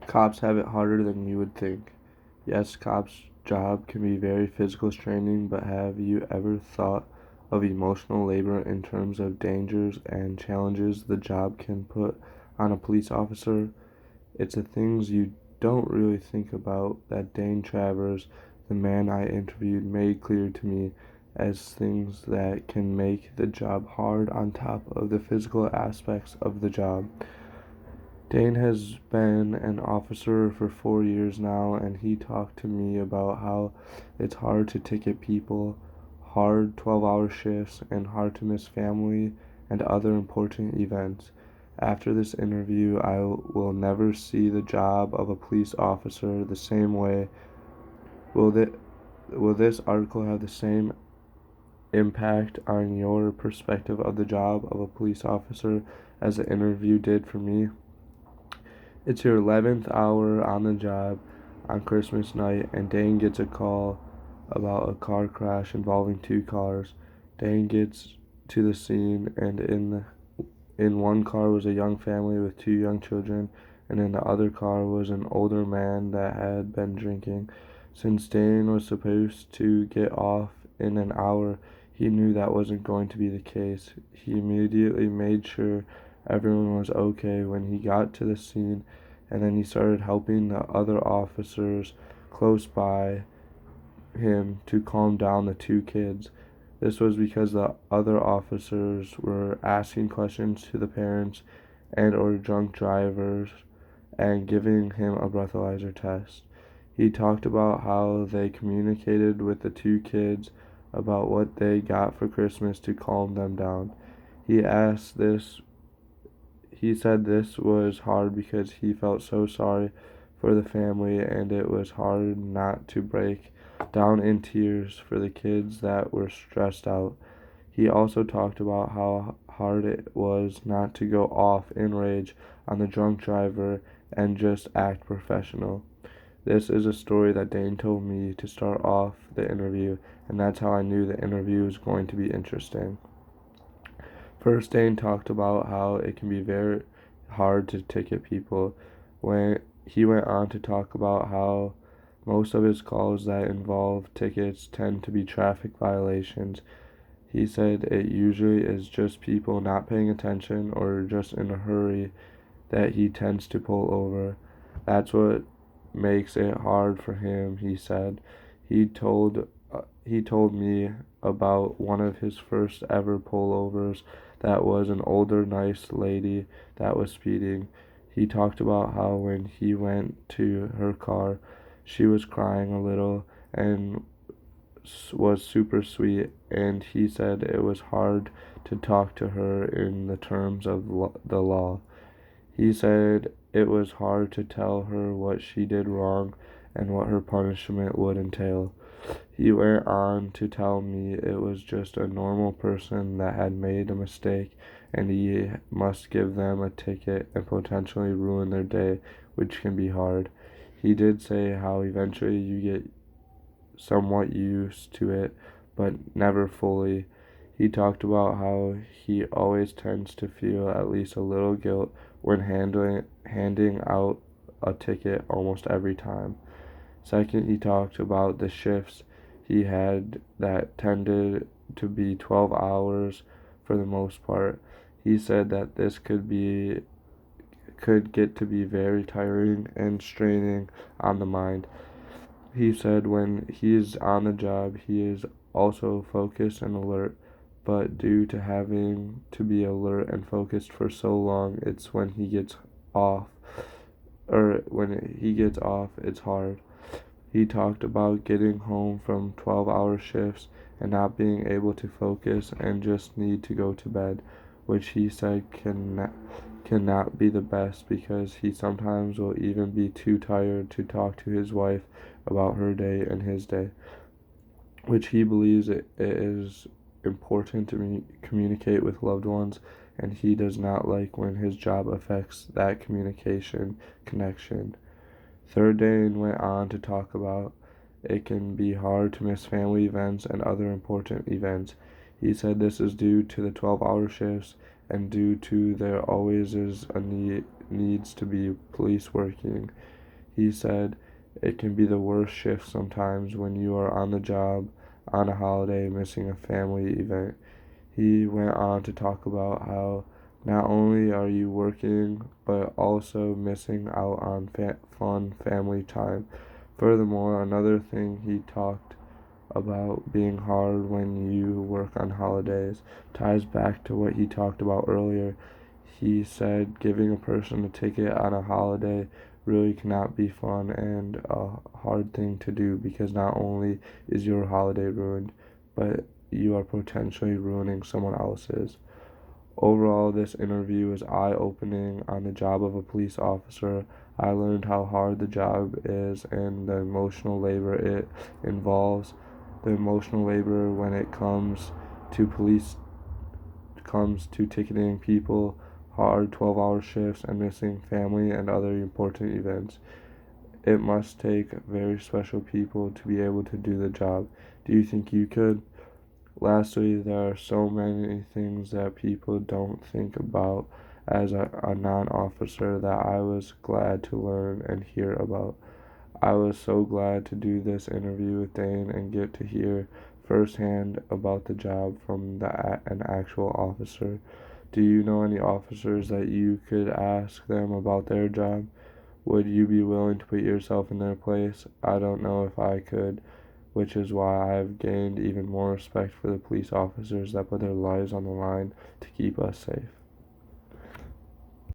Cops have it harder than you would think. Yes, cops' job can be very physical straining, but have you ever thought of emotional labor in terms of dangers and challenges the job can put on a police officer? It's the things you don't really think about that Dane Travers, the man I interviewed, made clear to me as things that can make the job hard on top of the physical aspects of the job. Dane has been an officer for 4 years now, and he talked to me about how it's hard to ticket people, hard 12-hour shifts, and hard to miss family and other important events. After this interview, I will never see the job of a police officer the same way. Will, th- will this article have the same impact on your perspective of the job of a police officer as the interview did for me? It's your 11th hour on the job on Christmas night, and Dane gets a call about a car crash involving two cars. Dane gets to the scene, and in one car was a young family with two young children, and in the other car was an older man that had been drinking. Since Dane was supposed to get off in an hour, he knew that wasn't going to be the case. He immediately made sure everyone was okay when he got to the scene, and then he started helping the other officers close by him to calm down the two kids. This was because the other officers were asking questions to the parents and or drunk drivers and giving him a breathalyzer test. He talked about how they communicated with the two kids about what they got for Christmas to calm them down. He asked this he said this was hard because he felt so sorry for the family, and it was hard not to break down in tears for the kids that were stressed out. He also talked about how hard it was not to go off in rage on the drunk driver and just act professional. This is a story that Dane told me to start off the interview, and that's how I knew the interview was going to be interesting. First, Dane talked about how it can be very hard to ticket people. When he went on to talk about how most of his calls that involve tickets tend to be traffic violations. He said it usually is just people not paying attention or just in a hurry that he tends to pull over. That's what makes it hard for him, he said. He told me about one of his first ever pullovers that was an older nice lady that was speeding. He talked about how when he went to her car, she was crying a little and was super sweet, and he said it was hard to talk to her in the terms of the law. He said it was hard to tell her what she did wrong and what her punishment would entail. He went on to tell me it was just a normal person that had made a mistake, and he must give them a ticket and potentially ruin their day, which can be hard. He did say how eventually you get somewhat used to it, but never fully. He talked about how he always tends to feel at least a little guilt when handing out a ticket almost every time. Second, he talked about the shifts he had that tended to be 12 hours for the most part. He said that this could get to be very tiring and straining on the mind. He said when he is on the job, he is also focused and alert, but due to having to be alert and focused for so long, it's off, when he gets off, it's hard. He talked about getting home from 12-hour shifts and not being able to focus and just need to go to bed, which he said cannot be the best because he sometimes will even be too tired to talk to his wife about her day and his day, which he believes it is important to communicate with loved ones, and he does not like when his job affects that communication connection. Third, Dane went on to talk about it can be hard to miss family events and other important events. He said this is due to the 12-hour shifts and due to there always is a need needs to be police working. He said it can be the worst shift sometimes when you are on the job on a holiday missing a family event. He went on to talk about how not only are you working, but also missing out on fun family time. Furthermore, another thing he talked about being hard when you work on holidays ties back to what he talked about earlier. He said giving a person a ticket on a holiday really cannot be fun and a hard thing to do because not only is your holiday ruined, but you are potentially ruining someone else's. Overall, this interview was eye opening on the job of a police officer. I learned how hard the job is and the emotional labor it involves. The emotional labor when it to police comes to ticketing people, hard 12-hour shifts, and missing family and other important events. It must take very special people to be able to do the job. Do you think you could? Lastly, there are so many things that people don't think about as a non officer that I was glad to learn and hear about. I was so glad to do this interview with Dane and get to hear firsthand about the job from an actual officer. Do you know any officers that you could ask them about their job? Would you be willing to put yourself in their place? I don't know if I could, which is why I've gained even more respect for the police officers that put their lives on the line to keep us safe.